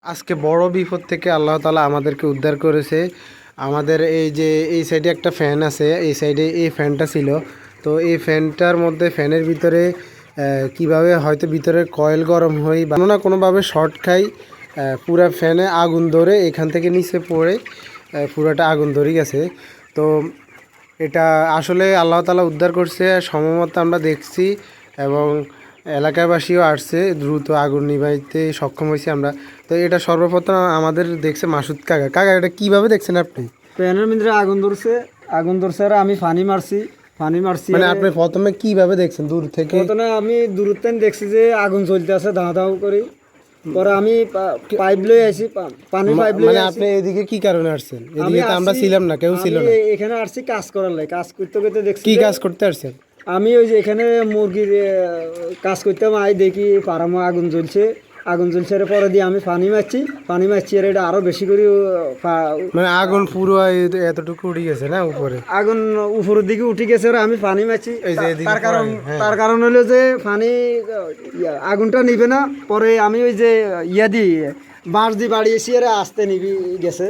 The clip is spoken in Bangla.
আজকে বড় বিপদ থেকে আল্লাহ তাআলা আমাদেরকে উদ্ধার করেছে। আমাদের এই যে এই সাইডে একটা ফ্যান আছে, এই সাইডে এই ফ্যানটা ছিল। তো এই ফ্যানটার মধ্যে ফ্যানের ভিতরে কিভাবে হয়তো ভিতরে কয়েল গরম হই বা কোনো না কোনোভাবে শর্ট খাই, পুরা ফ্যানে আগুন ধরে এখান থেকে নিচে পড়ে পুরাটা আগুন ধরে গেছে। তো এটা আসলে আল্লাহ তাআলা উদ্ধার করছে, সম্ভবত আমরা দেখছি এবং এলাকাবাসীও আসছে, দ্রুত আগুন নিভাইতে সক্ষম হয়েছি আমরা। তো এটা সর্বপ্রথম আমাদের দেখছে মাসুদ কাকা। কাকা, এটা কিভাবে দেখছেন আপনি? প্যানের মধ্যে আগুন ধরছে আর আমি পানি মারছি মানে আপনি প্রথমে কিভাবে দেখছেন দূর থেকে? প্রথমে আমি দূরত্ব দেখছি যে আগুন জ্বলতে আছে দাও দাও করে। পরে আমি পাইপ লই আইছি, পানি পাইপ লই মানে আইছি। আপনি এদিকে কি কারণে আসছেন? এদিকে তো আমরা ছিলাম না, কেউ ছিল না। এখানে আসছি কাজ করার লাই, কাজ করতে করতে দেখছি কি কাজ করতে আসছেন? আমি ওই যে এখানে মুরগির কাজ করতাম, আই দেখি পারামো আগুন জ্বলছে এর পরে দিয়ে আমি পানি মারছি আর এটা আরো বেশি করে মানে আগুন পুরো এতটুকু উঠে গেছে না উপরে? আগুন উপরের দিকে উঠে গেছে আর আমি পানি মারছি। এই যে এদিকে হ্যাঁ। তার কারণ হলো যে পানি আগুনটা নিবে না, পরে আমি ওই যে দিই বাঁশ দিয়ে বাড়িয়েছি আর আস্তে নিবি গেছে।